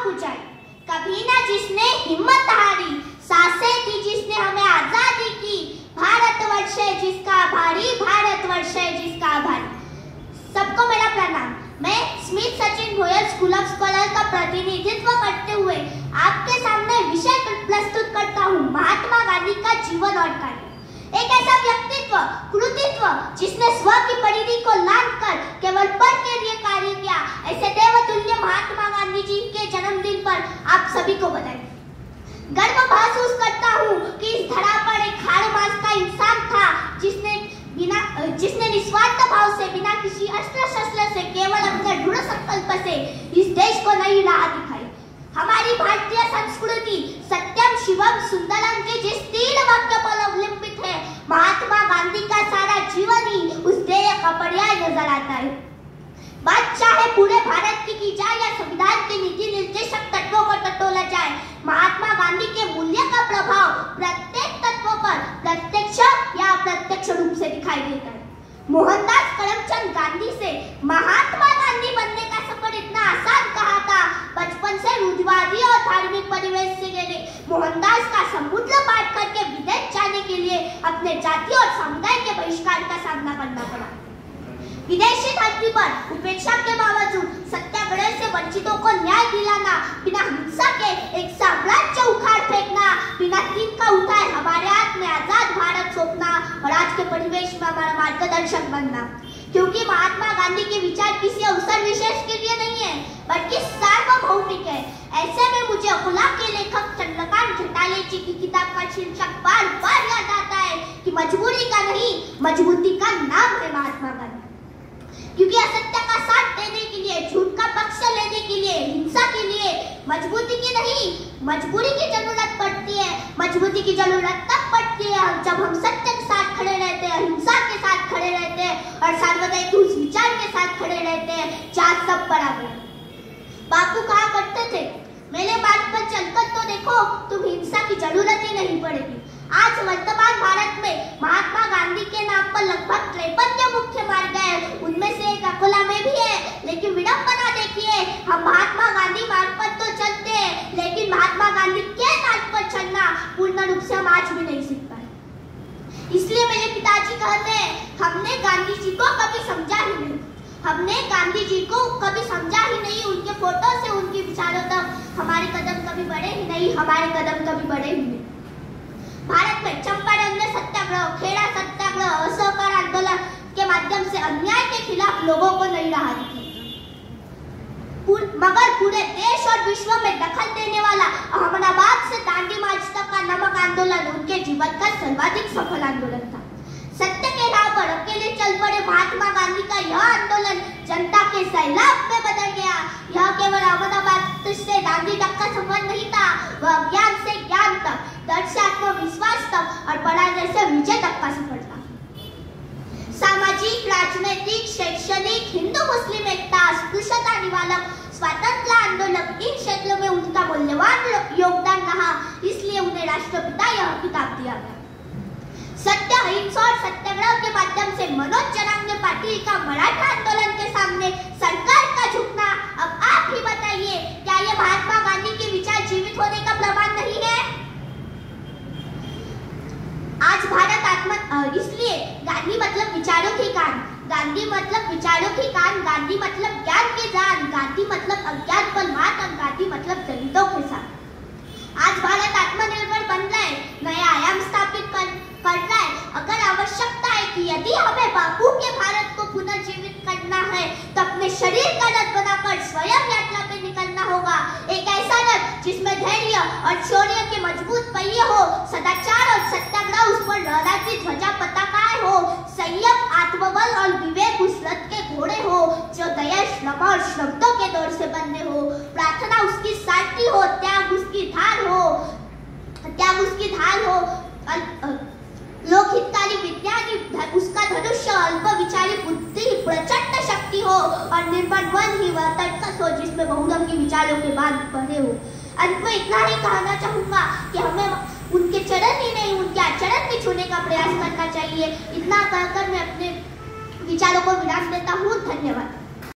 तक ऊंचाई, कभी ना जिसने हिम्मत हारी, सांसें दी जिसने हमें आजादी की। भारतवर्ष है जिसका आभारी, भारतवर्ष है जिसका आभारी। सबको मेरा प्रणाम। मैं Smith Sachin Goyal school of scholar का प्रतिनिधित्व करते हुए आपके सामने विषय प्रस्तुत करता हूँ, महात्मा गांधी का जीवन और कार्य। एक ऐसा व्यक्तित्व, कृतित्व जिसने स्व की परिधि को लांघकर केवल पर के लिए कार्य किया। ऐसे देवतुल्य महात्मा गांधी जी के जन्मदिन पर आप सभी को बधाई। गर्व महसूस करता हूँ कि इस धरा पर एक हाड़ मास का इंसान था जिसने निस्वार्थ भाव से, बिना किसी अस्त्र शस्त्र से, केवल अपने दृढ़ संकल्प से इस देश को नई राह दिखाई। हमारी भारतीय संस्कृति सत्यम शिवम सुंदरम के जिस 3 वाक्य पर अवलंबित है, महात्मा गांधी का सारा जीवन ही उस ध्येय का पर्याय नजर आता है। बात चाहे पूरे भारत की जाए या संविधान के नीति निर्देशक तत्वों को टटोला जाए, महात्मा गांधी के मूल्य का प्रभाव प्रत्येक तत्व पर प्रत्यक्ष या अप्रत्यक्ष रूप से दिखाई देता है। मोहनदास करमचंद गांधी से महात्मा गांधी बनने का सफर इतना आसान कहा था। बचपन से रूढ़िवादी और धार्मिक परिवेश से गिरे मोहनदास का समुद्र पार करके विदेश जाने के लिए अपने जाति और समुदाय के बहिष्कार का सामना करना पड़ा। विदेशी धरती पर उपेक्षा के बावजूद सत्याग्रह से वंचितों को न्याय दिलाना, बिना हिंसा के एक साम्राज्य उखाड़ फेंकना, बिना तीर का उठाए हमारे हाथ में आजाद भारत सौंपना और आज के परिवेश में हमारा मार्गदर्शक बनना। क्योंकि महात्मा गांधी के विचार किसी अवसर विशेष के लिए नहीं है, बल्कि सार्वभौमिक है। ऐसे में मुझे अकोला के लेखक चंद्रकांत घोटाले जी की किताब का शीर्षक बार बार याद आता है कि मजबूरी का नहीं, मजबूती का नाम है महात्मा गांधी। क्योंकि असत्य का साथ देने के लिए, झूठ का पक्ष लेने के लिए, हिंसा के लिए मजबूती की नहीं, मजबूरी की जरूरत पड़ती है। मजबूती की जरूरत तब पड़ती है जब हम सत्य के साथ खड़े रहते हैं, हिंसा के साथ खड़े रहते हैं और सार्वजनिक उस विचार के साथ खड़े रहते हैं जहाँ सब बराबर है। बापू कहा करते थे, मेरे बात पर चलकर तो देखो, तुम हिंसा की जरूरत ही नहीं पड़ेगी। आज वर्तमान भारत में महात्मा गांधी के नाम पर लगभग 53 मुख्य मार्ग हैं। उनमें से एक अकोला में भी है, लेकिन विडंबना देखिए, हम महात्मा गांधी मार्ग पर तो चलते हैं, लेकिन महात्मा गांधी के मार्ग पर चलना पूर्ण रूप से हम आज भी नहीं सीख पाए। इसलिए मेरे पिताजी कहते हैं, हमने गांधी जी को कभी समझा ही नहीं, हमने गांधी जी को कभी समझा ही नहीं। उनके फोटो से उनके विचारों तक हमारे कदम कभी बढ़े ही नहीं, हमारे कदम कभी बढ़े ही नहीं। भारत में चंपारण में सत्याग्रह, खेड़ा सत्याग्रह, असहकार आंदोलन के माध्यम से अन्याय के खिलाफ लोगों को नई राह दिखाई, मगर पूरे देश और विश्व में दखल देने वाला अहमदाबाद से दांडी मार्च तक का नमक आंदोलन उनके जीवन का सर्वाधिक सफल आंदोलन था। सत्य के राह पर अकेले चल पड़े महात्मा गांधी का यह आंदोलन जनता के सैलाब में बदल गया। यह केवल अहमदाबाद से दांडी तक का सफर नहीं था, वह ज्ञान से ज्ञान तक, डर से आत्मविश्वास तक और पराजय से विजय तक का सफर था। सामाजिक, राजनीतिक, शैक्षणिक, हिंदू मुस्लिम एकता, अस्पृश्यता निवारक, स्वातंत्र्य आंदोलन, इन क्षेत्रों में उनका मूल्यवान योगदान रहा। इसलिए उन्हें राष्ट्रपिता यह खिताब दिया गया। सत्य, अहिंसा और सत्याग्रह के माध्यम से मनोज जरांगे पाटिल का मराठा आंदोलन के सामने सरकार का झुकना। अब आप ही बताइए, क्या ये महात्मा गांधी के विचार जीवित होने का प्रमाण नहीं है? आज भारत इसलिए गांधी मतलब विचारों की कान, गांधी मतलब विचारों की कान, गांधी मतलब ज्ञान की जान, गांधी मतलब अज्ञान पर मात और गांधी मतलब दलितों के साथ। आज भारत आत्मनिर्भर बन रहा है, नया आयाम स्थापित कर रहा है। अगर आवश्यकता है कि यदि हमें बापू के भारत को पुनर्जीवित करना है, तो अपने शरीर का रथ बनाकर स्वयं यात्रा पे निकलना होगा। एक ऐसा रथ जिसमें धैर्य और शौर्य के मजबूत पहिए हो, सदाचार और सत्याग्रह उस पर लहराती ध्वजा पताकाएं हो, संयम, आत्मबल और विवेक उस रथ के घोड़े हो, जो दया, श्रम और शब्दों के दौर से बंधे हो, प्रार्थना उसकी सारथी हो, त्याग उसकी धार हो, लोकहितकारी विज्ञानी उसका धनुष्य, अल्प विचारी बुद्धि, प्रचंड शक्ति हो और निर्मल मन ही वह तर्कस हो जिसमें बहुरंगी विचारों के बाद भरे हो। अंत में इतना ही कहना चाहूंगा कि हमें उनके चरण ही नहीं, उनके आचरण भी छूने का प्रयास करना चाहिए। इतना कहकर मैं अपने विचारों को विराम देता हूँ। धन्यवाद।